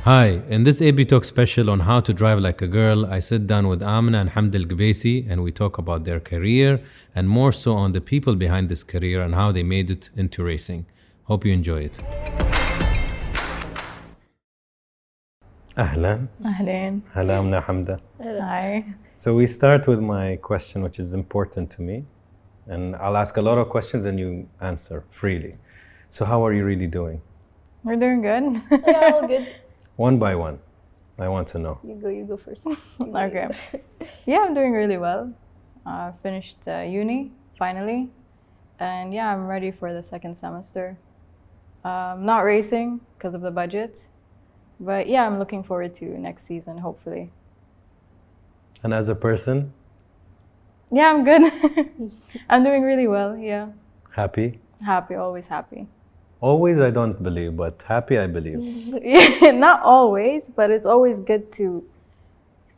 Hi, in this AB Talk special on how to drive like a girl, I sit down with Amna and Hamd al-Gbaisi and we talk about their career and more so on the people behind this career and how they made it into racing. Hope you enjoy it. Ahlan. Ahlan. Hello, Amna, Hamda. Hi. So we start with my question, which is important to me. And I'll ask a lot of questions and you answer freely. So how are you really doing? We're doing good. Yeah, all good. One by one. I want to know. You go first. Okay. Yeah, I'm doing really well. Finished uni, finally. And yeah, I'm ready for the second semester. Not racing because of the budget. But yeah, I'm looking forward to next season, hopefully. And as a person, Yeah, I'm good. I'm doing really well, yeah. happy? Happy, always happy. Always, I don't believe, but happy, I believe. Yeah, not always, but it's always good to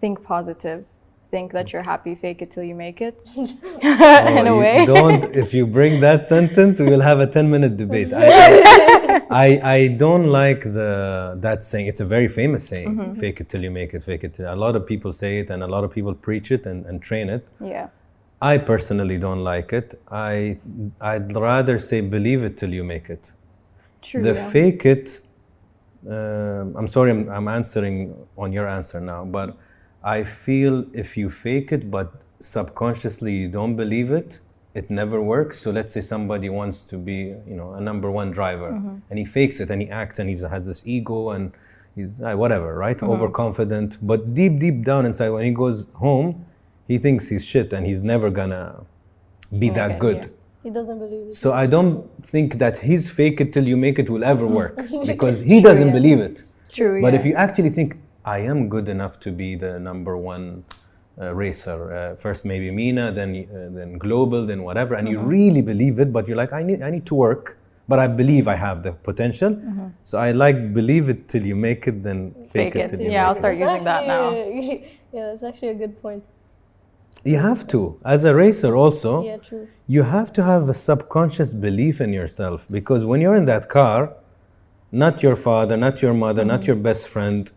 think positive. Think that you're happy, fake it till you make it. In a way. If you bring that sentence, we will have a 10-minute debate. I don't like that saying. It's a very famous saying, fake it till you make it, fake it till. A lot of people say it and a lot of people preach it and train it. Yeah. I personally don't like it. I'd rather say believe it till you make it. True. The yeah. fake it, I'm sorry, I'm answering on your answer now, but I feel if you fake it, but subconsciously you don't believe it, it never works. So let's say somebody wants to be, a number one driver, and he fakes it and he acts and he has this ego and he's whatever, right? Overconfident. But deep down inside, when he goes home, he thinks he's shit and he's never gonna be that good. Yeah. He doesn't believe it. So I don't think that his fake it till you make it will ever work because he doesn't believe it. True, But yeah. if you actually think, I am good enough to be the number one racer, first maybe MENA, then global, then whatever, and you really believe it, but you're like, I need to work, but I believe I have the potential. So I like believe it till you make it, then fake it till you make I'll it. start using that now. Yeah, that's actually a good point. You have to. As a racer also, Yeah, true. you have to have a subconscious belief in yourself because when you're in that car, not your father, not your mother, not your best friend,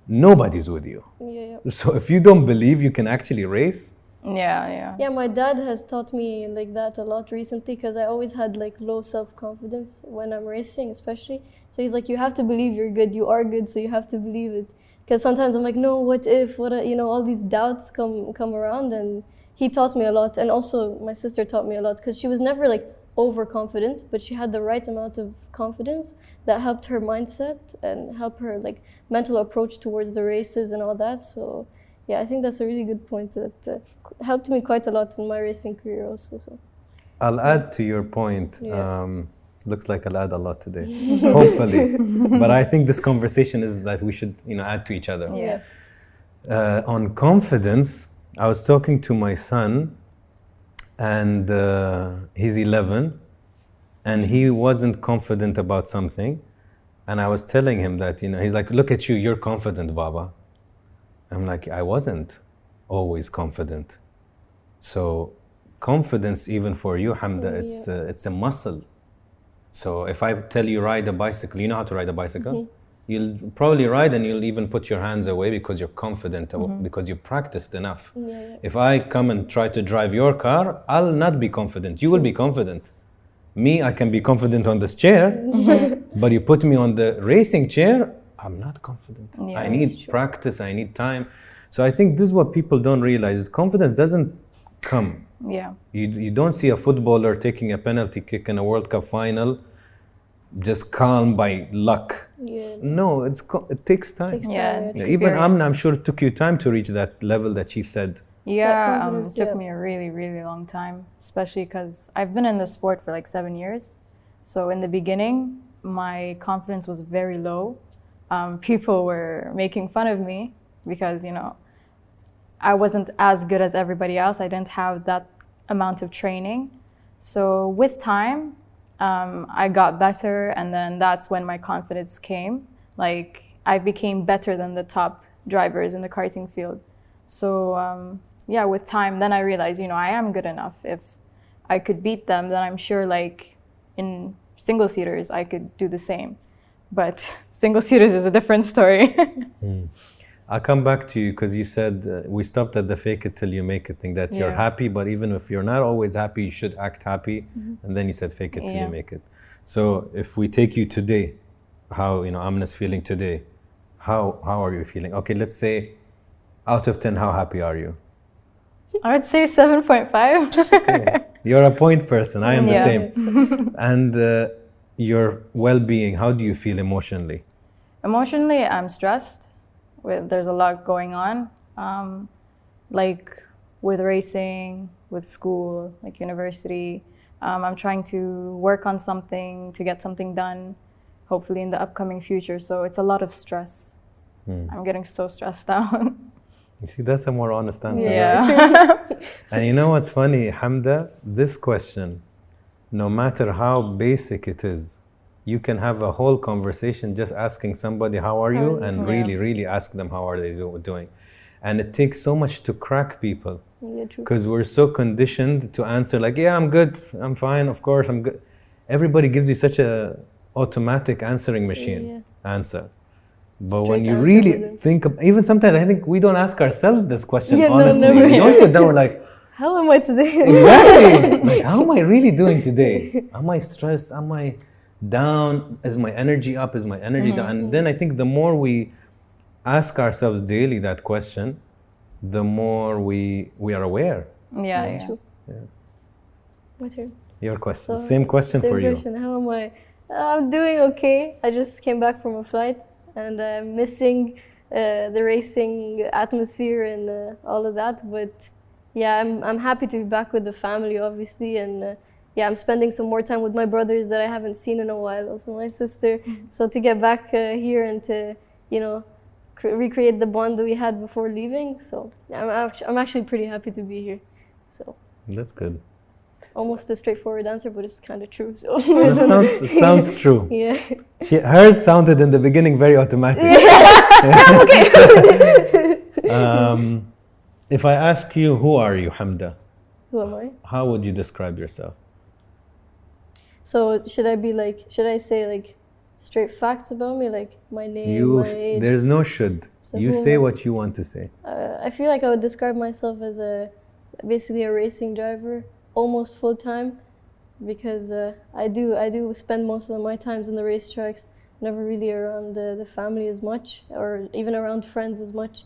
nobody's with you. Yeah. So if you don't believe you can actually race, Yeah, my dad has taught me like that a lot recently because I always had like low self-confidence when I'm racing, especially. So he's like, you have to believe you're good. You are good, so you have to believe it. Because sometimes I'm like, no, what if, all these doubts come around, and he taught me a lot. And also my sister taught me a lot because she was never like overconfident, but she had the right amount of confidence that helped her mindset and helped her like mental approach towards the races and all that. So yeah, I think that's a really good point that helped me quite a lot in my racing career also. So I'll add to your point. Yeah. Looks like I'll add a lot today, hopefully. But I think this conversation is that we should, add to each other. Yeah. On confidence, I was talking to my son, and he's 11, and he wasn't confident about something. And I was telling him that, he's like, look at you, you're confident, Baba. I'm like, I wasn't always confident. So confidence, even for you, Hamda, it's a muscle. So if I tell you ride a bicycle, you know how to ride a bicycle? You'll probably ride and you'll even put your hands away because you're confident, because you practiced enough. Yeah. If I come and try to drive your car, I'll not be confident. You will be confident. Me, I can be confident on this chair, but you put me on the racing chair, I'm not confident. Yeah, I need practice, I need time. So I think this is what people don't realize, is confidence doesn't come. Yeah. You don't see a footballer taking a penalty kick in a World Cup final just calm by luck. Yeah. No, it takes time. Yeah. Even Amna, I'm sure it took you time to reach that level that she said. Yeah, it took me a really, really long time, especially because I've been in the sport for like 7 years. So in the beginning, my confidence was very low. People were making fun of me because, I wasn't as good as everybody else. I didn't have that amount of training. So with time, I got better, and then that's when my confidence came. Like, I became better than the top drivers in the karting field. So yeah, with time, then I realized, I am good enough. If I could beat them, then I'm sure like in single-seaters, I could do the same. But single-seaters is a different story. I'll come back to you because you said we stopped at the fake it till you make it thing, that you're happy, but even if you're not always happy, you should act happy. And then you said fake it till you make it. So if we take you today, how, Amna's feeling today, how are you feeling? Okay, let's say out of 10, how happy are you? I would say 7.5. Okay. You're a point person. I am the same. And your well-being, how do you feel emotionally? Emotionally, I'm stressed. There's a lot going on, like with racing, with school, like university. I'm trying to work on something to get something done, hopefully in the upcoming future. So it's a lot of stress. I'm getting so stressed out. You see, that's a more honest answer. Yeah. And you know what's funny, Hamda? This question, no matter how basic it is, you can have a whole conversation just asking somebody, how are you? And really ask them, how are they doing? And it takes so much to crack people. Yeah, true. Because we're so conditioned to answer like, yeah, I'm good, I'm fine, of course, I'm good. Everybody gives you such a automatic answering machine answer. But when you really think, even sometimes I think we don't ask ourselves this question honestly. No, we don't sit down, we're like, how am I today? Exactly. Like, how am I really doing today? Am I stressed? Am I down? Is my energy up? Is my energy down? And then I think the more we ask ourselves daily that question, the more we are aware. Yeah. True. My turn. Your question. Same question for you. How am I? I'm doing okay. I just came back from a flight and I'm missing the racing atmosphere and all of that. But yeah, I'm happy to be back with the family, obviously. And I'm spending some more time with my brothers that I haven't seen in a while, also my sister. So to get back here and to, recreate the bond that we had before leaving. So I'm actually pretty happy to be here. So that's good. Almost a straightforward answer, but it's kind of true. So it sounds true. Yeah. Hers sounded in the beginning very automatic. If I ask you, who are you, Hamda? Who am I? How would you describe yourself? So should I say straight facts about me, like my name, my age? There's no should. So you say what you want to say. I feel like I would describe myself as basically a racing driver, almost full time, because I do spend most of my times in the racetracks, never really around the family as much, or even around friends as much.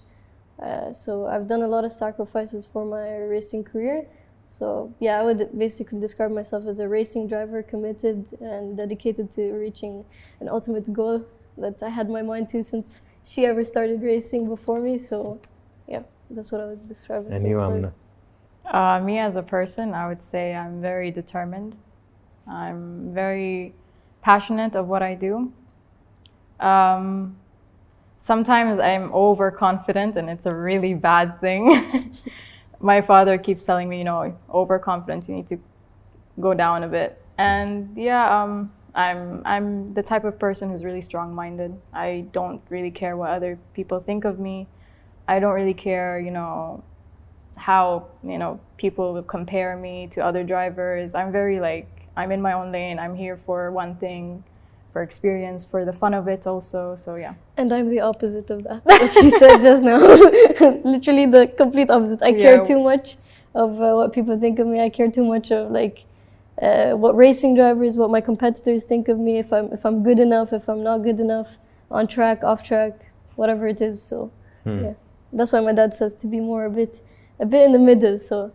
So I've done a lot of sacrifices for my racing career. So yeah, I would basically describe myself as a racing driver, committed and dedicated to reaching an ultimate goal that I had my mind to since she ever started racing before me. So yeah, that's what I would describe myself as. And you, Amna? Me as a person, I would say I'm very determined. I'm very passionate of what I do. Sometimes I'm overconfident and it's a really bad thing. My father keeps telling me, overconfidence, you need to go down a bit. And yeah, I'm the type of person who's really strong-minded. I don't really care what other people think of me. I don't really care, how, people will compare me to other drivers. I'm very I'm in my own lane. I'm here for one thing, for experience, for the fun of it also, so yeah. And I'm the opposite of that, what she said just now. Literally the complete opposite. I care too much of what people think of me. I care too much of what racing drivers, what my competitors think of me, if I'm good enough, if I'm not good enough, on track, off track, whatever it is. So yeah, that's why my dad says to be more a bit in the middle. So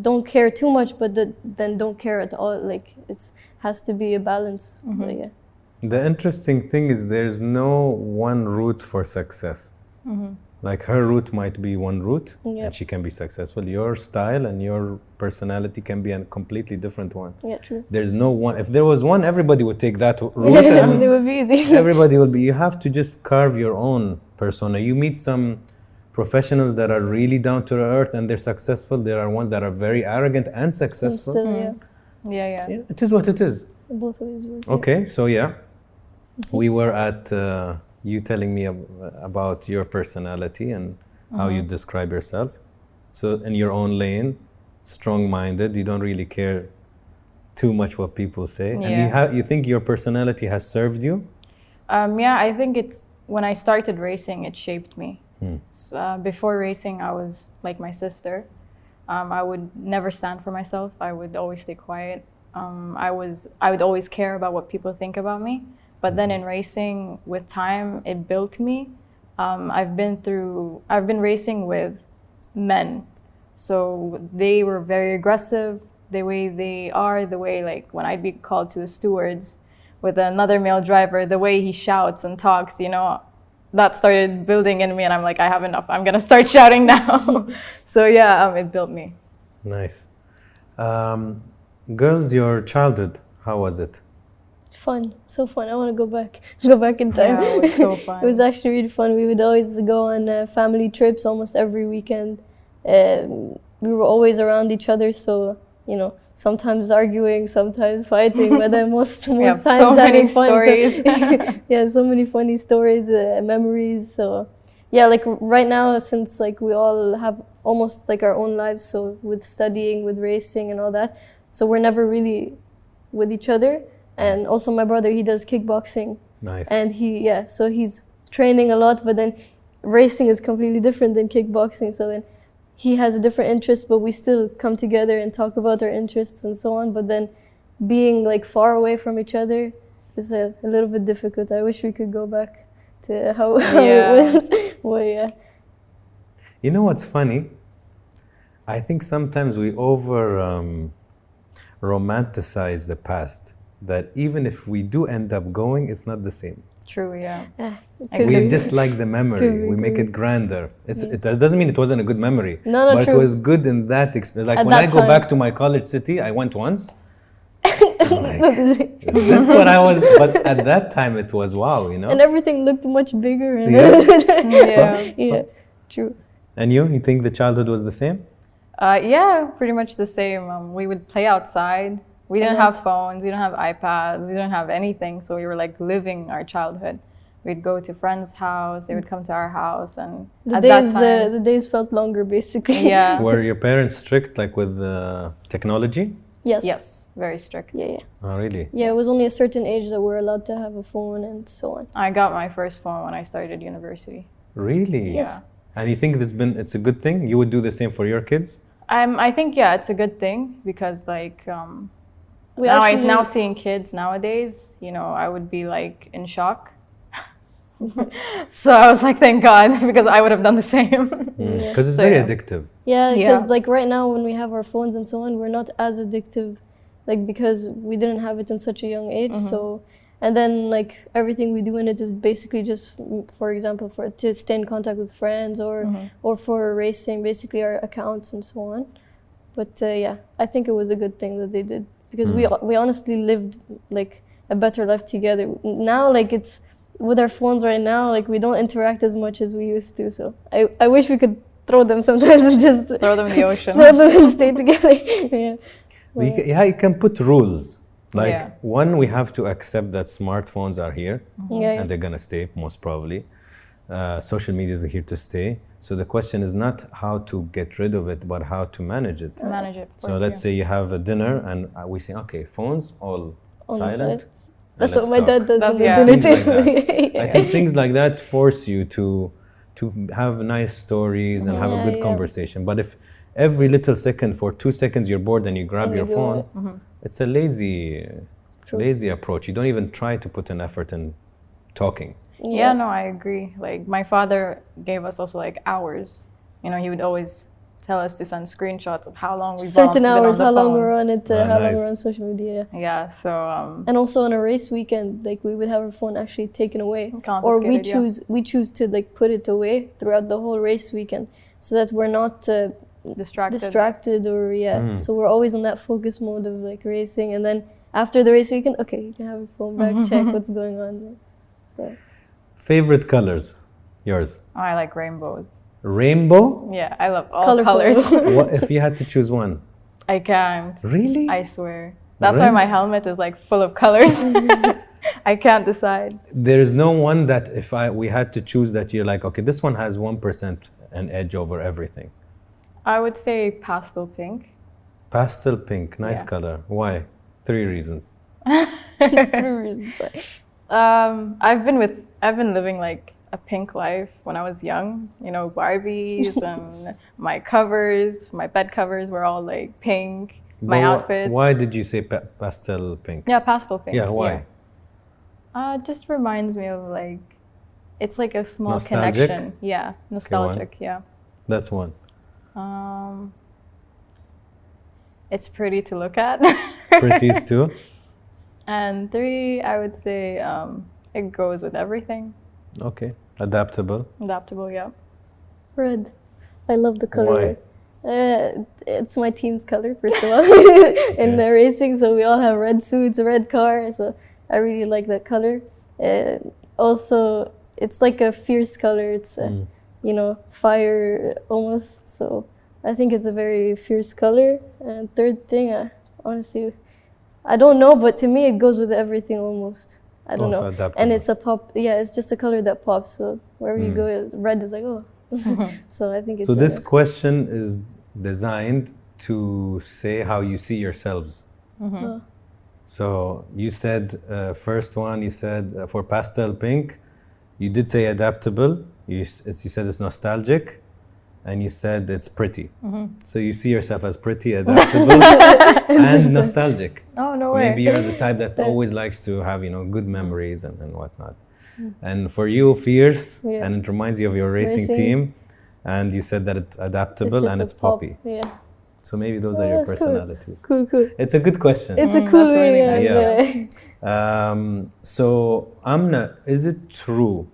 don't care too much, but then don't care at all. It has to be a balance. But yeah. The interesting thing is there's no one route for success. Like her route might be one route and she can be successful. Your style and your personality can be a completely different one. Yeah, true. There's no one. If there was one, everybody would take that route. And it would be easy. Everybody will be. You have to just carve your own persona. You meet some professionals that are really down to earth and they're successful. There are ones that are very arrogant and successful. And still, yeah. It is what it is. Both ways work. Okay, so yeah. We were at you telling me about your personality and how you describe yourself. So in your own lane, strong-minded, you don't really care too much what people say. Yeah. And you think your personality has served you? Yeah, I think it's when I started racing, it shaped me. Before racing, I was like my sister. I would never stand for myself. I would always stay quiet. I would always care about what people think about me. But then in racing, with time, it built me. I've been racing with men, so they were very aggressive. The way they are, the way like when I'd be called to the stewards with another male driver, the way he shouts and talks, you know, that started building in me, and I'm like, I have enough. I'm gonna start shouting now. So yeah, it built me. Nice. Girls, your childhood, how was it? Fun, so fun. I want to go back in time. Yeah, it was so fun. It was actually really fun. We would always go on family trips almost every weekend. We were always around each other, so you know, sometimes arguing, sometimes fighting, but then most times so having many fun. stories. So, yeah, so many funny stories, memories. So yeah, like right now, since like we all have almost like our own lives, so with studying, with racing and all that, so we're never really with each other. And also my brother, he does kickboxing. Nice. And so he's training a lot, but then racing is completely different than kickboxing. So then he has a different interest, but we still come together and talk about our interests and so on. But then being like far away from each other is a little bit difficult. I wish we could go back to how it was. Well, yeah. You know what's funny? I think sometimes we romanticize the past. That even if we do end up going, it's not the same. True, yeah. We just like the memory. We make it grander. It doesn't mean it wasn't a good memory. No, but true. it was good in that experience. Like At when I go time. back to my college city, I went once. I'm like, is this what I was? But at that time, it was wow, you know? And everything looked much bigger. And yeah, true. And you think the childhood was the same? Yeah, pretty much the same. We would play outside. We didn't have phones, we didn't have iPads, we didn't have anything. So we were like living our childhood. We'd go to friends' house, they would come to our house, and the days felt longer, basically. Yeah. Were your parents strict, like with technology? Yes. Yes, very strict. Yeah. Oh, really? Yeah, it was only a certain age that we're allowed to have a phone and so on. I got my first phone when I started university. Really? Yeah. And you think it's a good thing? You would do the same for your kids? I think, yeah, it's a good thing because like, now seeing kids nowadays, you know, I would be like in shock. So I was like, thank God, because I would have done the same. Because it's very addictive. Yeah, because like right now when we have our phones and so on, we're not as addictive, like because we didn't have it in such a young age. So, and then like everything we do in it is basically just, for example, to stay in contact with friends or for racing, basically our accounts and so on. But yeah, I think it was a good thing that they did. Because we honestly lived like a better life together. Now, like it's with our phones right now, like we don't interact as much as we used to. So I wish we could throw them sometimes and just throw them in the ocean. Throw them and stay together. Yeah. Yeah, you can put rules. Like one, we have to accept that smartphones are here and they're gonna stay most probably. Social media is here to stay. So the question is not how to get rid of it, but how to manage it. Manage it. So let's say you have a dinner and we say, okay, phones all silent. That's what my dad does in the dinner table. I think things like that force you to have nice stories and have a good conversation. But if every little second, for 2 seconds, you're bored and you grab your phone, it's a lazy approach. You don't even try to put an effort in talking. Yeah, no, I agree. Like my father gave us also like hours. You know, he would always tell us to send screenshots of how long we've certain hours, been on how the long we're on it, how long nice. we're on social media. Yeah, so and also on a race weekend, like we would have our phone actually taken away, or we choose to like put it away throughout the whole race weekend, so that we're not distracted or So we're always in that focus mode of like racing, and then after the race weekend, okay, you can have your phone back, check what's going on. So. Favorite colors? Yours? Oh, I like rainbows. Rainbow? Yeah, I love all colors. What if you had to choose one? I can't. Really? I swear. That's why my helmet is like full of colors. I can't decide. There is no one that if we had to choose that you're like, okay, this one has 1% an edge over everything. I would say pastel pink. Pastel pink, nice color. Why? 3 reasons. 3 reasons. I've been living like a pink life when I was young. You know, Barbies and my covers, my bed covers were all like pink. My outfits. Why did you say pastel pink? Yeah, pastel pink. Yeah, why? Yeah. Just reminds me of like, it's like a small Nostalgic? connection. Yeah, nostalgic. Okay, yeah. That's one. It's pretty to look at. Pretties too. And 3, I would say it goes with everything. Okay, adaptable. Adaptable, yeah. Red. I love the color Why? red. It's my team's color, first of all, in the racing. So we all have red suits, a red car. So I really like that color. Also, it's like a fierce color. It's, you know, fire almost. So I think it's a very fierce color. And third thing, honestly, I don't know, but to me it goes with everything almost. I don't Also know. adaptable. And it's a pop. Yeah, it's just a color that pops. So wherever you go, red is like, oh. So I think it's. So this question is designed to say how you see yourselves. So you said first one. You said for pastel pink, you did say adaptable. You said it's nostalgic, and you said it's pretty. So you see yourself as pretty, adaptable, and nostalgic. Oh, no way. Maybe you're the type that always likes to have, you know, good memories and whatnot. And for you, fierce, and it reminds you of your racing team. And you said that it's adaptable and it's poppy. Yeah. So maybe those are your personalities. Cool. It's a good question. It's a cool way. Really nice. Yeah. So Amna, is it true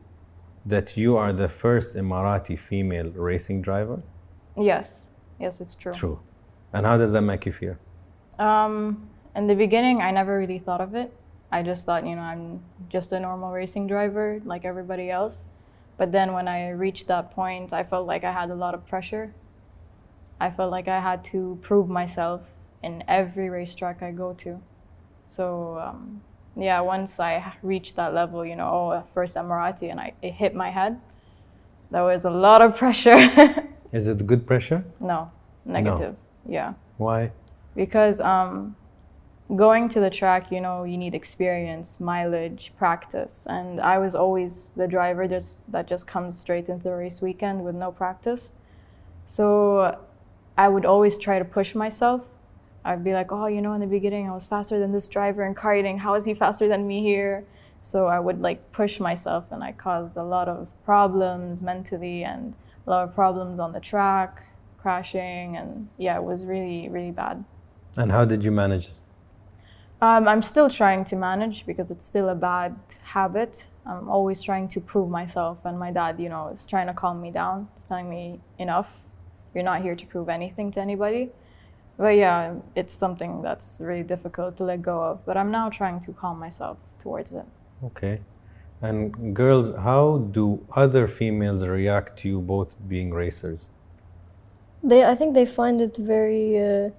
that you are the first Emirati female racing driver? Yes, it's true. True. And how does that make you feel? In the beginning, I never really thought of it. I just thought, you know, I'm just a normal racing driver like everybody else. But then when I reached that point, I felt like I had a lot of pressure. I felt like I had to prove myself in every racetrack I go to. So yeah, once I reached that level, you know, first Emirati, and it hit my head, that was a lot of pressure. Is it good pressure? No, negative. No. Yeah. Why? Because going to the track, you know, you need experience, mileage, practice. And I was always the driver that just comes straight into the race weekend with no practice. So I would always try to push myself. I'd be like, oh, you know, in the beginning, I was faster than this driver in karting. How is he faster than me here? So I would like push myself, and I caused a lot of problems mentally and a lot of problems on the track, crashing. And yeah, it was really, really bad. And how did you manage? I'm still trying to manage because it's still a bad habit. I'm always trying to prove myself, and my dad, you know, is trying to calm me down. He's telling me, enough, you're not here to prove anything to anybody. But yeah, it's something that's really difficult to let go of. But I'm now trying to calm myself towards it. Okay. And girls, how do other females react to you both being racers? I think they find it very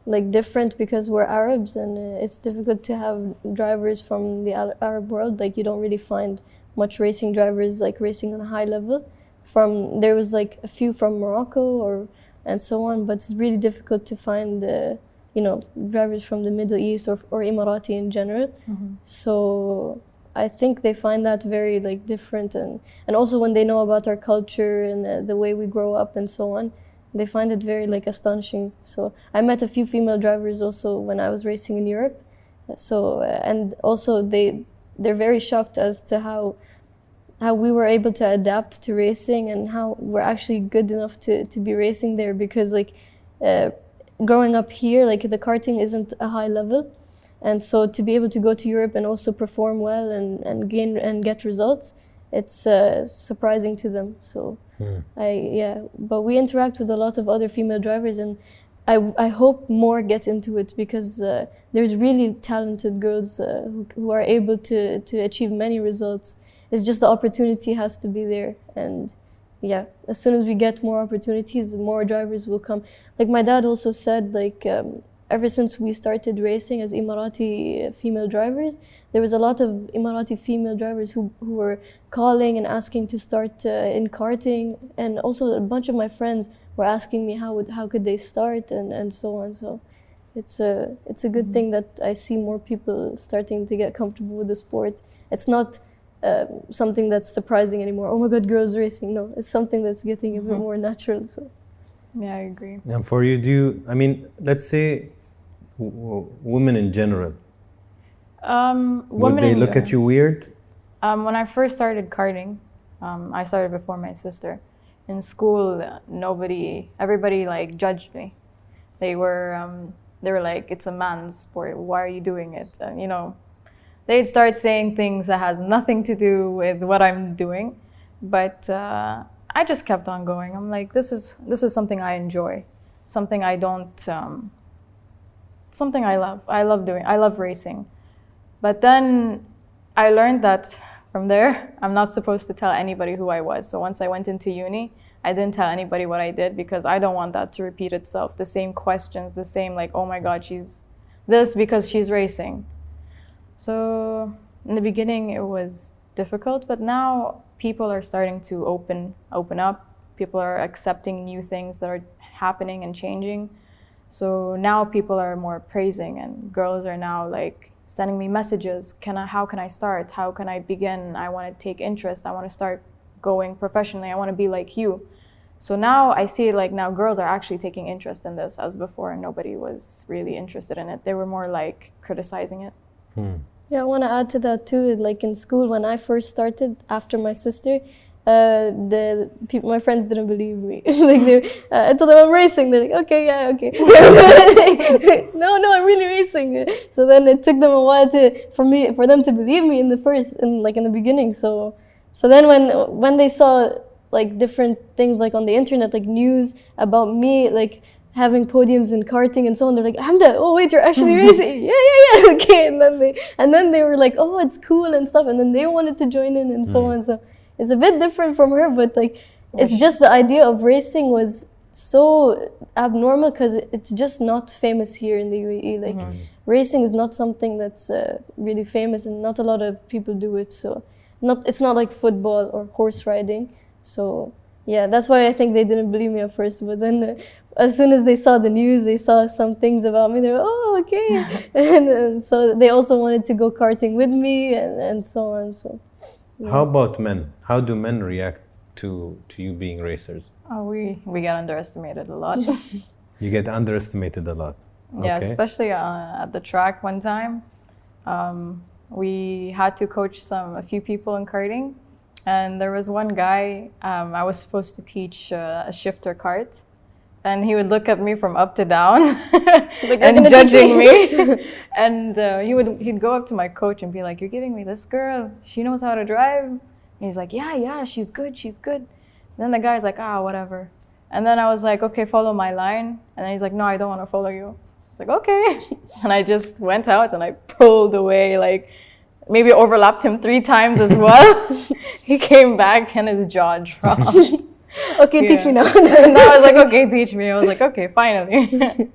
like different because we're Arabs, and it's difficult to have drivers from the Arab world. Like you don't really find much racing drivers like racing on a high level. There was like a few from Morocco and so on, but it's really difficult to find you know, drivers from the Middle East or Emirati in general. So I think they find that very like different, and also when they know about our culture and the way we grow up and so on, they find it very like astonishing. So I met a few female drivers also when I was racing in Europe. So and also they're very shocked as to how we were able to adapt to racing and how we're actually good enough to be racing there, because like growing up here, like the karting isn't a high level, and so to be able to go to Europe and also perform well and gain and get results, it's surprising to them. So but we interact with a lot of other female drivers, and I hope more get into it, because there's really talented girls who are able to achieve many results. It's just the opportunity has to be there, and yeah, as soon as we get more opportunities, more drivers will come. Like my dad also said, like ever since we started racing as Emirati female drivers, there was a lot of Emirati female drivers who were calling and asking to start in karting, and also a bunch of my friends were asking me how could they start and so on. So it's a good thing that I see more people starting to get comfortable with the sport, it's not something that's surprising anymore. Oh my God, girls racing. No, it's something that's getting a bit more natural. So. Yeah, I agree. And for you, let's say women in general, would they look at you weird? When I first started karting, I started before my sister. In school, everybody like judged me. They were like, it's a man's sport. Why are you doing it? And, you know, they'd start saying things that has nothing to do with what I'm doing. But I just kept on going. I'm like, this is something I enjoy, something I don't, something I love. I love doing. I love racing. But then I learned that from there, I'm not supposed to tell anybody who I was. So once I went into uni, I didn't tell anybody what I did because I don't want that to repeat itself. The same questions, the same like, oh my God, she's this because she's racing. So in the beginning, it was difficult, but now people are starting to open up. People are accepting new things that are happening and changing. So now people are more praising, and girls are now like sending me messages. How can I start? How can I begin? I want to take interest. I want to start going professionally. I want to be like you. So now I see it like now girls are actually taking interest in this, as before nobody was really interested in it. They were more like criticizing it. Yeah, I want to add to that too. Like in school, when I first started after my sister, the people, my friends didn't believe me. Like I told them I'm racing. They're like, okay, yeah, okay. No, I'm really racing. So then it took them a while for them to believe me in the beginning. So then when they saw like different things like on the internet, like news about me, like having podiums in karting and so on, they're like, Hamda, oh wait, you're actually racing. Yeah, okay. And then they were like, oh, it's cool and stuff. And then they wanted to join in and so on. So it's a bit different from her, but like, it's just the idea of racing was so abnormal because it's just not famous here in the UAE. Like racing is not something that's really famous, and not a lot of people do it. So it's not like football or horse riding. So yeah, that's why I think they didn't believe me at first. But then as soon as they saw the news, they saw some things about me. They were, oh, okay. and so they also wanted to go karting with me and so on. So. Yeah. How about men? How do men react to you being racers? Oh, we get underestimated a lot. You get underestimated a lot. Yeah, okay. Especially at the track one time. We had to coach a few people in karting. And there was one guy, I was supposed to teach a shifter kart. And he would look at me from up to down like, and judging me. And he'd go up to my coach and be like, you're giving me this girl, she knows how to drive. And he's like, yeah, she's good. And then the guy's like, whatever. And then I was like, okay, follow my line. And then he's like, no, I don't want to follow you. I was like, okay. And I just went out and I pulled away, like maybe overlapped him 3 times as well. He came back and his jaw dropped. Okay, teach me now. And I was like, okay, teach me. I was like, okay, finally.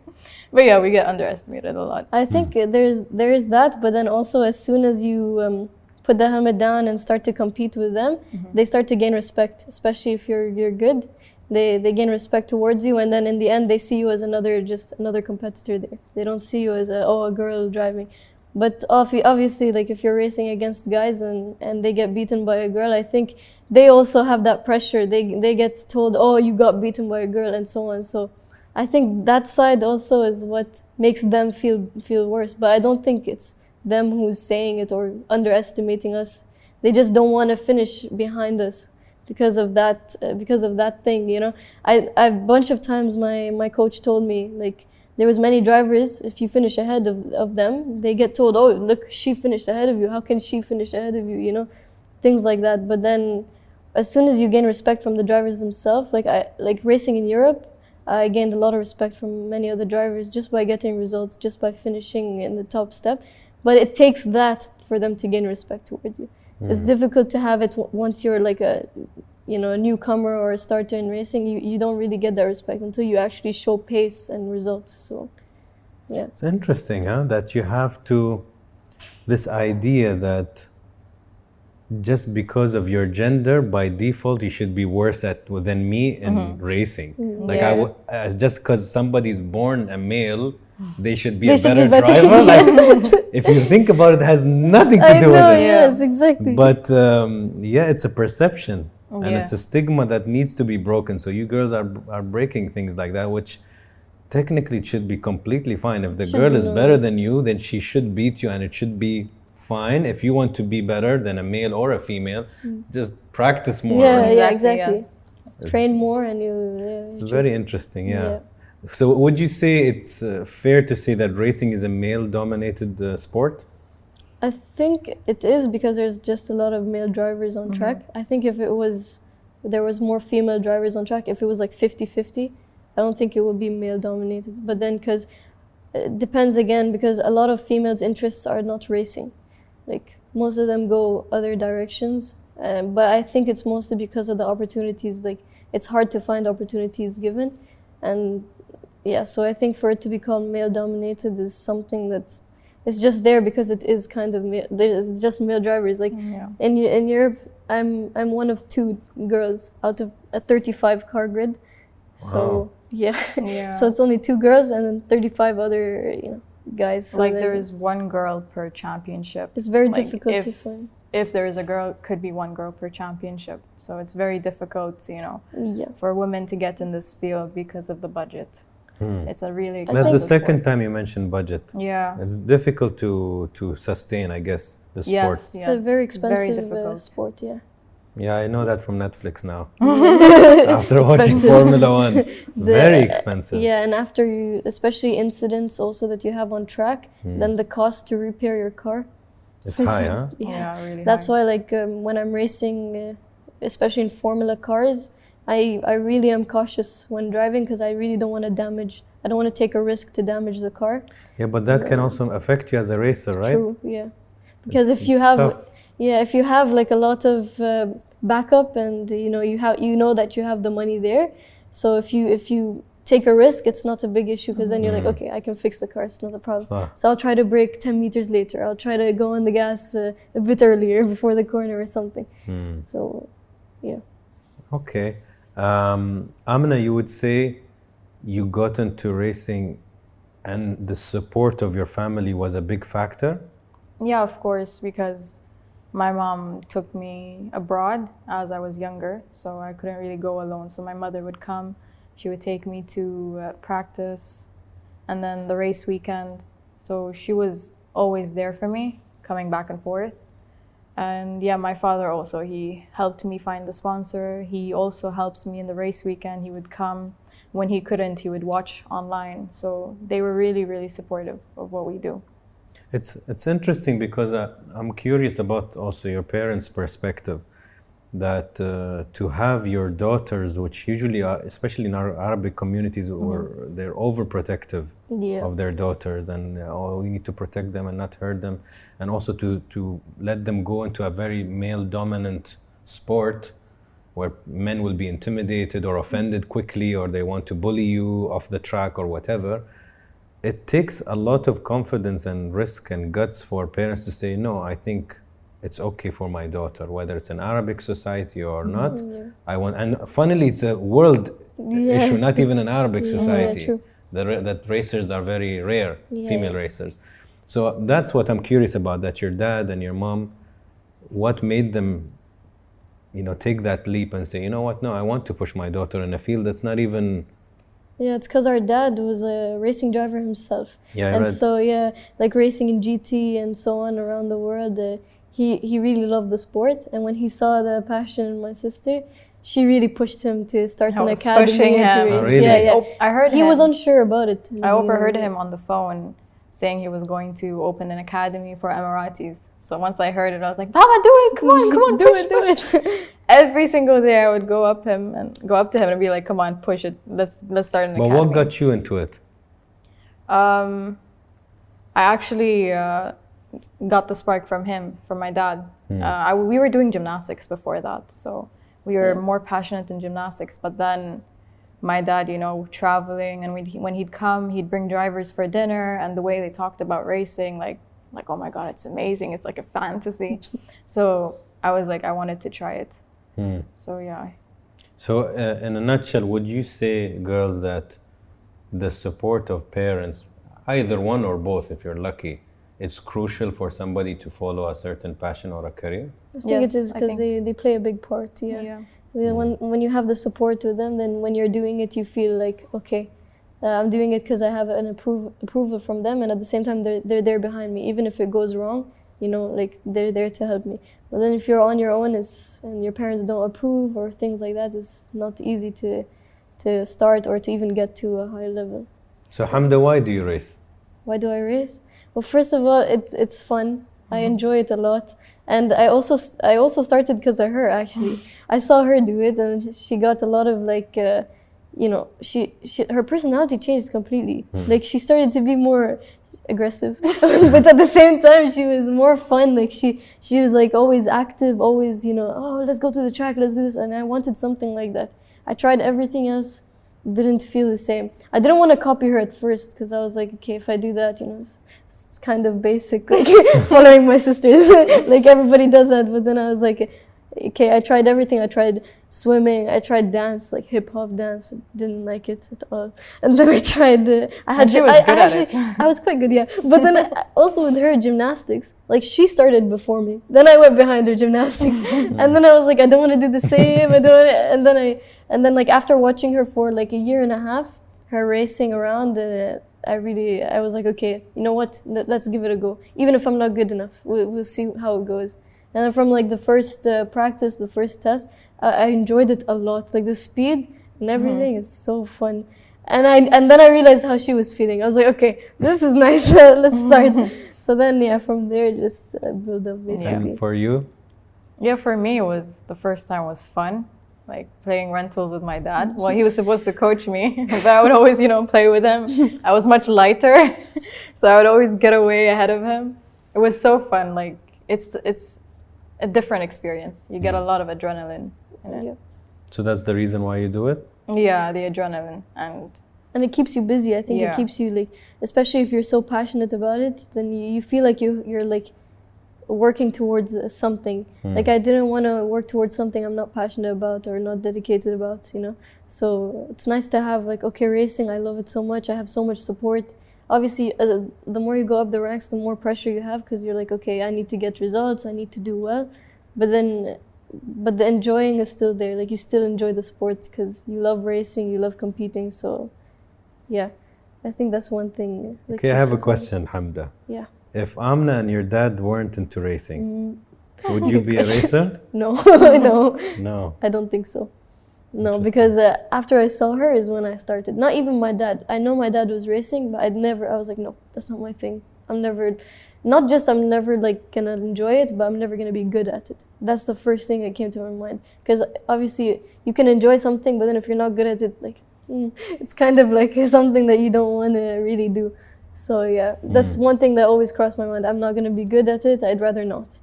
But yeah, we get underestimated a lot. I think there is that, but then also as soon as you put the helmet down and start to compete with them, they start to gain respect, especially if you're good. They gain respect towards you, and then in the end they see you as another competitor there. They don't see you as a girl driving. But obviously, like if you're racing against guys and they get beaten by a girl, I think they also have that pressure. They get told, oh, you got beaten by a girl and so on. So I think that side also is what makes them feel worse. But I don't think it's them who's saying it or underestimating us. They just don't want to finish behind us because of that thing, you know. A bunch of times my coach told me, like, there was many drivers, if you finish ahead of them, they get told, oh, look, she finished ahead of you. How can she finish ahead of you, you know? Things like that. But then as soon as you gain respect from the drivers themselves, like racing in Europe, I gained a lot of respect from many other drivers just by getting results, just by finishing in the top step. But it takes that for them to gain respect towards you. It's difficult to have it once you're like a newcomer or a starter in racing. You don't really get that respect until you actually show pace and results. So, yeah. It's interesting, huh? That you have this idea that just because of your gender, by default, you should be worse than me in racing. Like just because somebody's born a male they should be They a should be better better. driver. Like, if you think about it, it has nothing to I do know, with it. yes, exactly. But yeah, it's a perception, and Yeah. it's a stigma that needs to be broken. So you girls are breaking things like that, which technically it should be completely fine. If the Should girl be is normal. better than you, then she should beat you, and it should be fine. If you want to be better than a male or a female, just practice more. Yeah, right? yeah, exactly. Yes. Train more and you. It's you very interesting, yeah. Yeah. So would you say it's fair to say that racing is a male-dominated sport? I think it is because there's just a lot of male drivers on track. I think if there was more female drivers on track, if it was like 50-50, I don't think it would be male dominated. But then because it depends again, because a lot of females' interests are not racing. Like most of them go other directions. But I think it's mostly because of the opportunities. Like it's hard to find opportunities given. And yeah, so I think for it to be called male dominated is something that's it's just there because it is kind of there's just male drivers. Like Yeah. in Europe, I'm one of 2 girls out of a 35 car grid. So Wow. yeah. Yeah. So it's only 2 girls and then 35 other guys. So Like then there is one girl per championship. it's very like, difficult to find. If there is a girl, it could be one girl per championship. So it's very difficult, Yeah. for women to get in this field because of the budget. It's a really That's expensive the second sport. time you mentioned budget. Yeah. It's difficult to sustain, I guess, the sport. Yes. It's a very expensive difficult. sport, yeah. Yeah, I know that from Netflix now. After watching Expensive. Formula One, very expensive. Yeah, and after you, especially incidents also that you have on track, then the cost to repair your car. It's high, huh? Yeah, really. That's high. why, like, when I'm racing, especially in Formula cars, I really am cautious when driving because I really don't want to damage. I don't want to take a risk to damage the car. Yeah, but that can also affect you as a racer, right? True, yeah. Because It's if you have, tough. if you have like a lot of backup and you know that you have the money there, so if you take a risk, it's not a big issue because then you're like, okay, I can fix the car, it's not a problem. So- So I'll try to brake 10 meters later. I'll try to go on the gas a bit earlier before the corner or something. So, yeah. Okay. Amna, you would say you got into racing and the support of your family was a big factor? Yeah, of course, because my mom took me abroad as I was younger, so I couldn't really go alone. So my mother would come, she would take me to practice, and then the race weekend. So she was always there for me, coming back and forth. And yeah, my father also, he helped me find the sponsor. He also helps me in the race weekend. He would come. When he couldn't, he would watch online. So they were really, really supportive of what we do. It's interesting because I'm curious about also your parents' perspective, that to have your daughters, which usually are, especially in our Arabic communities, where they're overprotective Yeah. of their daughters, and we need to protect them and not hurt them, and also to let them go into a very male-dominant sport where men will be intimidated or offended quickly, or they want to bully you off the track or whatever. It takes a lot of confidence and risk and guts for parents to say, no, I think it's okay for my daughter, whether it's an Arabic society or not. I want, and funnily, it's a world issue, not even an Arabic society. true. That racers are very rare, Yeah. female racers. So that's what I'm curious about, that your dad and your mom, what made them, take that leap and say, you know what, no, I want to push my daughter in a field that's not even... Yeah, it's because our dad was a racing driver himself. Yeah, I and read. so, yeah, like racing in GT and so on around the world, he really loved the sport. And when he saw the passion in my sister, she really pushed him to start I an was academy pushing and to him. race. Oh, really? Yeah, yeah. Oh, I heard He him. was unsure about it. I overheard him on the phone saying he was going to open an academy for Emiratis. So once I heard it, I was like, Papa, do it! Come on, do push, it, do push." it. Every single day I would go up to him and be like, come on, push it. Let's start an But academy. what got you into it? I actually got the spark from him, from my dad. We were doing gymnastics before that, so we were more passionate in gymnastics. But then my dad, traveling, and when he'd come, he'd bring drivers for dinner, and the way they talked about racing, like oh my God, it's amazing. It's like a fantasy. So I was like, I wanted to try it. So yeah. So in a nutshell, would you say, girls, that the support of parents, either one or both if you're lucky, it's crucial for somebody to follow a certain passion or a career? I think it is because they play a big part. When you have the support to them, then when you're doing it, you feel like, okay, I'm doing it because I have an approval from them, and at the same time they're there behind me. Even if it goes wrong, you know, like they're there to help me. But then if you're on your own and your parents don't approve or things like that, it's not easy to start or to even get to a high level. So Hamda, why do you race? Why do I race? Well, first of all, it's fun. I enjoy it a lot, and I also started because of her. Actually, I saw her do it, and she got a lot of like, you know, her personality changed completely. Like she started to be more aggressive, but at the same time she was more fun. Like she was like always active, always, you know, oh, let's go to the track, let's do this, and I wanted something like that. I tried everything else, didn't feel the same. I didn't want to copy her at first because I was like, okay, if I do that, you know, it's kind of basic, like following my sisters, like everybody does that. But then I was like, okay, I tried everything. I tried swimming, I tried dance, like hip hop dance. Didn't like it at all. And then I tried I was quite good, yeah. But then also with her gymnastics, like she started before me. Then I went behind her gymnastics, and then I was like, I don't want to do the same. And then like after watching her for like a year and a half, her racing around, I was like, okay, you know what? Let's give it a go. Even if I'm not good enough, we'll see how it goes. And then from like the first practice, the first test, I enjoyed it a lot. Like the speed and everything is so fun. And then I realized how she was feeling. I was like, okay, this is nice. Let's start. So then, yeah, from there, just build up basically. And for you? Yeah, for me, the first time was fun. Like playing rentals with my dad. Well, he was supposed to coach me, but I would always, you know, play with him. I was much lighter, so I would always get away ahead of him. It was so fun. Like it's a different experience. You get a lot of adrenaline in it. Yeah. So that's the reason why you do it? Yeah, the adrenaline and it keeps you busy. I think it keeps you like, especially if you're so passionate about it, then you feel like you're like working towards something. Like I didn't want to work towards something I'm not passionate about or not dedicated about, you know. So it's nice to have like, okay, racing, I love it so much. I have so much support. Obviously, the more you go up the ranks, the more pressure you have because you're like, okay, I need to get results, I need to do well. But the enjoying is still there. Like you still enjoy the sport because you love racing, you love competing. So, yeah, I think that's one thing. Okay, I have a question, Hamda. Yeah. If Amna and your dad weren't into racing, would you be a racer? No, No. I don't think so. No, because after I saw her is when I started. Not even my dad. I know my dad was racing, but I was like, no, that's not my thing. I'm never like gonna enjoy it, but I'm never gonna be good at it. That's the first thing that came to my mind. Because obviously you can enjoy something, but then if you're not good at it, like it's kind of like something that you don't want to really do. So yeah, that's one thing that always crossed my mind. I'm not gonna be good at it. I'd rather not.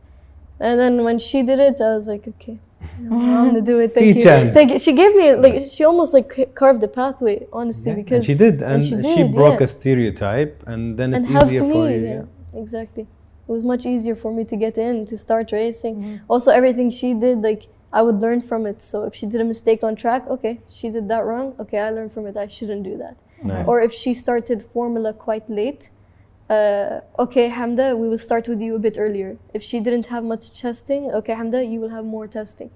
And then when she did it, I was like, okay, I'm gonna do it. Thank you. She gave me like, she almost like carved the pathway, honestly, because she did, and she broke a stereotype, and then it's easier for you. Yeah, exactly. It was much easier for me to get in, to start racing. Also, everything she did, like I would learn from it. So if she did a mistake on track, okay, she did that wrong. Okay, I learned from it. I shouldn't do that. Nice. Or if she started formula quite late, okay, Hamda, we will start with you a bit earlier. If she didn't have much testing, okay, Hamda, you will have more testing.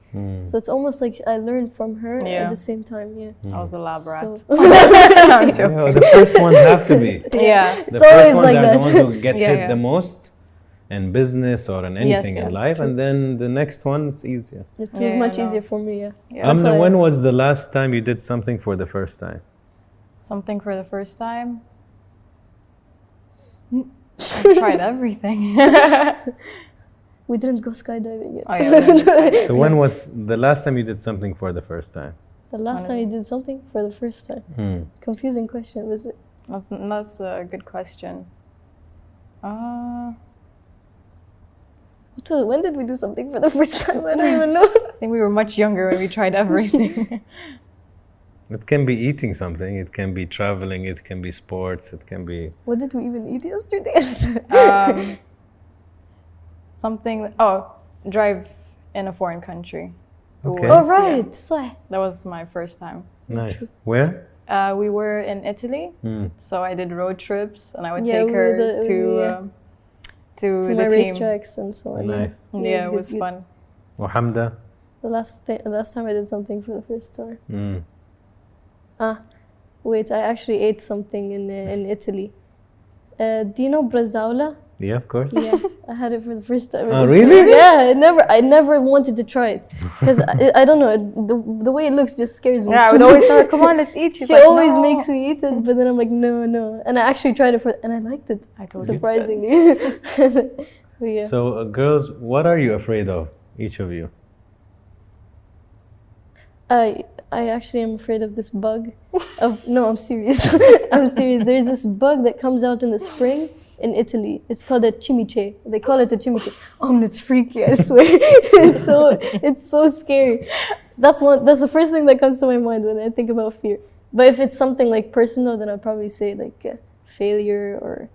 So it's almost like I learned from her at the same time. Yeah, I was a lab rat. The first ones have to be. Yeah, the first ones are the ones who get hit the most in business or in anything in life, and then the next one, it's easier. It was much easier for me. Amna, when was the last time you did something for the first time? Something for the first time? I tried everything. We didn't go skydiving yet. Oh, yeah, so when was the last time you did something for the first time? The last time you did something for the first time? Confusing question, was it? That's a good question. When did we do something for the first time? I don't even know. I think we were much younger when we tried everything. It can be eating something, it can be traveling, it can be sports, it can be... What did we even eat yesterday? Drive in a foreign country. Okay. Oh, right. That was my first time. Nice. Where? We were in Italy, so I did road trips, and I would Yeah, take her to to my the team. racetracks and so on. Nice. Yeah, it was fun. Hamda? The last time I did something for the first time. Mm. Wait, I actually ate something in Italy. Do you know brasaola? Yeah, of course. Yeah, I had it for the first time. Oh, really? Yeah, I never wanted to try it because I don't know, the way it looks just scares me. Yeah, I would always tell her, "Come on, let's eat." She's She like, always "No." makes me eat it, but then I'm like, no. And I actually tried it and I liked it. I told you. Surprisingly. But yeah. So, girls, what are you afraid of, each of you? I actually am afraid of this bug. No, I'm serious. I'm serious. There's this bug that comes out in the spring in Italy. It's called a cimice. They call it a cimice. It's freaky, I swear. It's so scary. That's the first thing that comes to my mind when I think about fear. But if it's something like personal, then I'd probably say like failure, or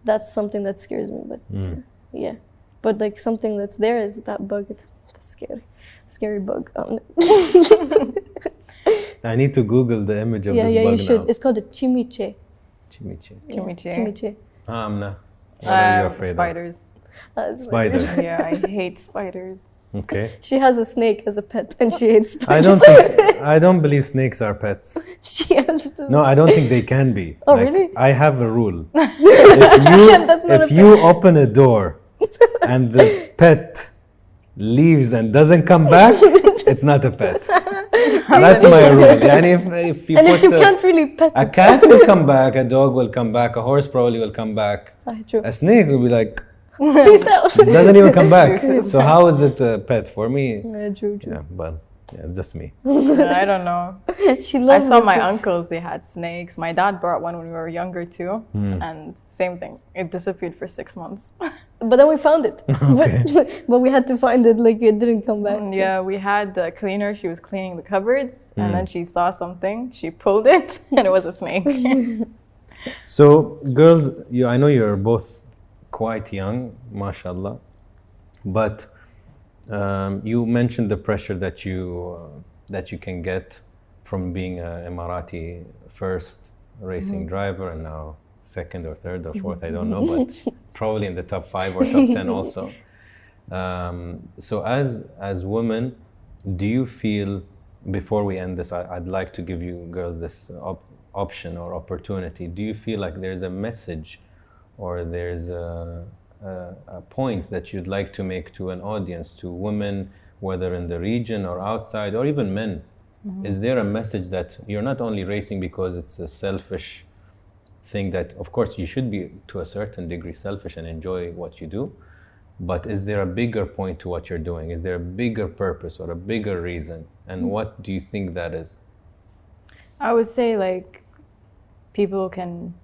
that's something that scares me. But yeah. But like something that's there is that bug. It's scary bug. I need to Google the image of this bug now. Yeah, you should. It's called a cimice. Cimice. Cimice. Amna, what are you afraid spiders. Spiders. Yeah, I hate spiders. of? Okay. She has a snake as a pet, and she hates spiders. I don't believe snakes are pets. She has to. No, I don't think they can be. Oh, really? I have a rule. That's not If a you open a door and the pet leaves and doesn't come back, it's not a pet. That's my rule. Yani if you And put if you can't really pet a it. cat will come back, a dog will come back, a horse probably will come back. True. A snake will be like, Peace out. doesn't even come back. So how is it a pet for me? Yeah, true. Yeah, but it's just me. I don't know. She I loves saw this. my uncles, they had snakes. My dad brought one when we were younger too. And same thing. It disappeared for 6 months. But then we found it. But we had to find it, like it didn't come back. So. Yeah, we had a cleaner. She was cleaning the cupboards and then she saw something. She pulled it and it was a snake. So, girls, I know you're both quite young, mashallah, but you mentioned the pressure that you can get from being an Emirati first racing driver and now second or third or fourth, I don't know, but probably in the top 5 or top 10 also. So as women, do you feel, before we end this, I'd like to give you girls this option or opportunity. Do you feel like there's a message or there's a point that you'd like to make to an audience, to women, whether in the region or outside, or even men? Is there a message that you're not only racing because it's a selfish thing, that of course you should be to a certain degree selfish and enjoy what you do, but is there a bigger point to what you're doing? Is there a bigger purpose or a bigger reason? And what do you think that is? I would say like people can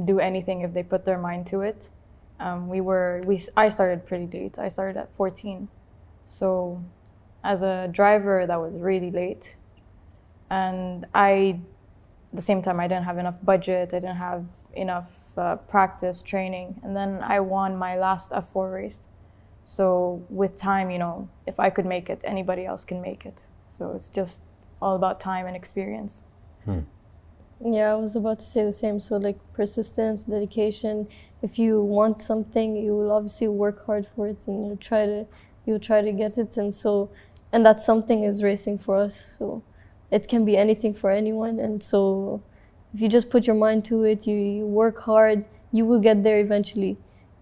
do anything if they put their mind to it. I started pretty late. I started at 14. So as a driver, that was really late. And at the same time, I didn't have enough budget. I didn't have enough practice, training. And then I won my last F4 race. So with time, if I could make it, anybody else can make it. So it's just all about time and experience. Yeah, I was about to say the same. So like persistence, dedication. If you want something, you will obviously work hard for it, and you'll try to get it. And that something is racing for us. So it can be anything for anyone. And so if you just put your mind to it, you work hard, you will get there eventually.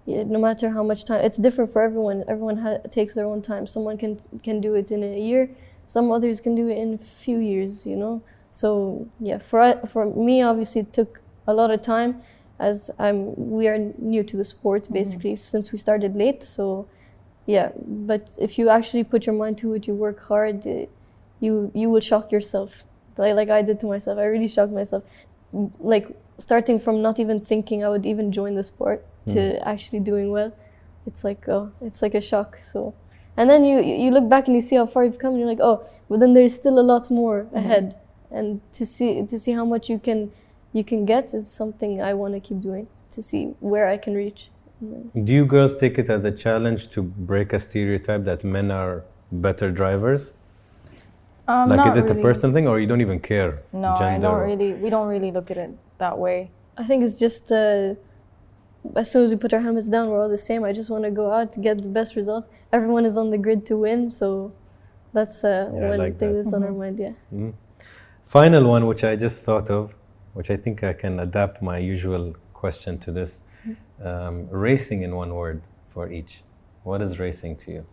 No matter how much time. It's different for everyone. Everyone takes their own time. Someone can do it in a year. Some others can do it in a few years, So yeah, for me, obviously it took a lot of time, as we are new to the sport basically since we started late. So yeah, but if you actually put your mind to it, you work hard, you will shock yourself, like I did to myself. I really shocked myself, like starting from not even thinking I would even join the sport to actually doing well. It's like a shock. So, and then you look back and you see how far you've come, and you're like, oh, but then there's still a lot more ahead. And to see how much you can get is something I want to keep doing, to see where I can reach. Do you girls take it as a challenge to break a stereotype that men are better drivers? Like, Not is it a really. personal thing, or you don't even care? No, I gender? don't really. We don't really look at it that way. I think it's just as soon as we put our helmets down, we're all the same. I just want to go out to get the best result. Everyone is on the grid to win, so that's one like thing that. that's on our mind. Yeah. Final one, which I just thought of, which I think I can adapt my usual question to this. Racing in one word for each. What is racing to you?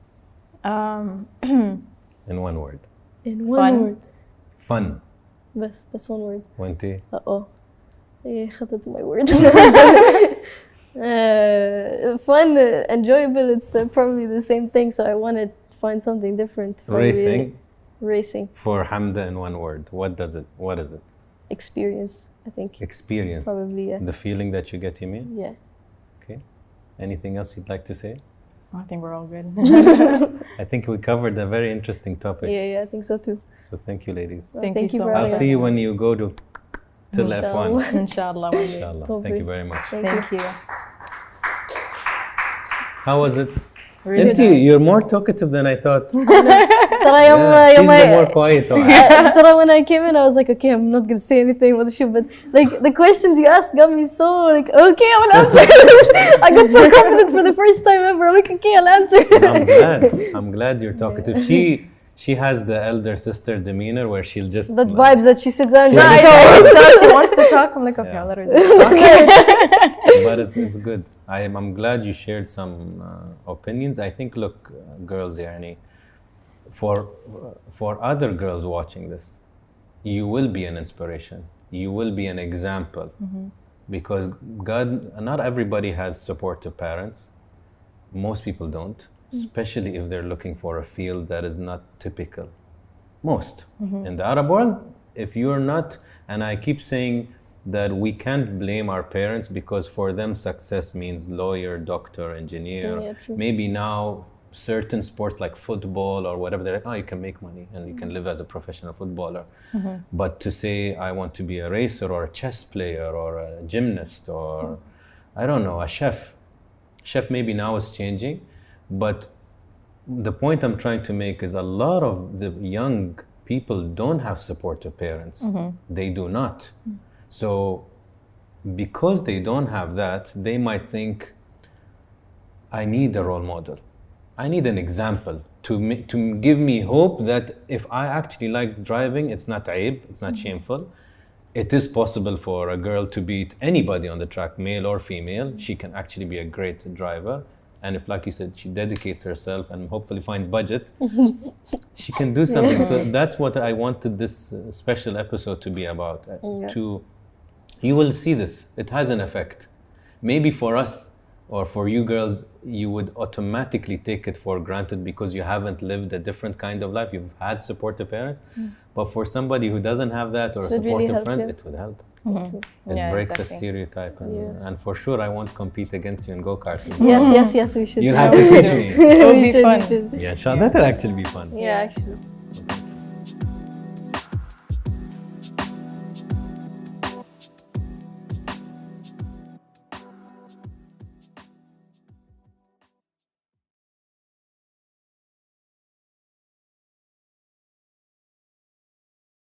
In one word. In one Fun. word. Fun. Best. That's one word. Wanti? Uh-oh. خطت my word. Fun, enjoyable, it's probably the same thing, so I want to find something different. Racing. Racing. For Hamda in one word. What is it? Experience, I think. Experience. Probably, yeah. The feeling that you get, you mean? Yeah. Okay. Anything else you'd like to say? I think we're all good. I think we covered a very interesting topic. Yeah, I think so too. So thank you, ladies. Well, Thank you so for much. I'll having see you us. when you go to F1. Inshallah. One day. Inshallah. Hopefully. Thank you very much. Thank you. How was it? Really Inti, you're more talkative than I thought. ترى يوم Yeah, she's يوم the more quiet one. ترى when I came in I was like, okay, I'm not gonna say anything about the show, but like the questions you asked got me so like, okay, I will answer. I got so confident for the first time ever. I'm like, okay, I'll answer. I'm glad you're talkative. She has the elder sister demeanor where she'll just That vibes that she sits down and Yeah, goes, So she wants to talk. I'm like, okay, Yeah. I'll let her just talk. but it's good. I'm glad you shared some opinions. I think, look, girls, yani, for other girls watching this, you will be an inspiration. You will be an example, because God, not everybody has supportive parents. Most people don't, especially if they're looking for a field that is not typical. Most in the Arab world, if you're not, and I keep saying that we can't blame our parents, because for them success means lawyer, doctor, engineer. Yeah, true. Maybe now certain sports like football or whatever, they're like, oh, you can make money and you can live as a professional footballer. But to say I want to be a racer or a chess player or a gymnast or I don't know, a chef maybe now is changing, but the point I'm trying to make is a lot of the young people don't have supportive parents. They do not. So because they don't have that, they might think, I need a role model. I need an example to give me hope that if I actually like driving, it's not aib, it's not shameful. It is possible for a girl to beat anybody on the track, male or female. She can actually be a great driver. And if, like you said, she dedicates herself and hopefully finds budget, she can do something. So that's what I wanted this special episode to be about. You will see this. It has an effect. Maybe for us or for you girls, you would automatically take it for granted because you haven't lived a different kind of life. You've had supportive parents. But for somebody who doesn't have that or So it really supportive helped friends, you. it would help. It Yeah, breaks exactly. a stereotype. And for sure, I won't compete against you in go-karts. Yes, we should. You'll have to teach me. It would We be should, fun. we should. Yeah, inshallah, that'll actually be fun. Yeah, actually.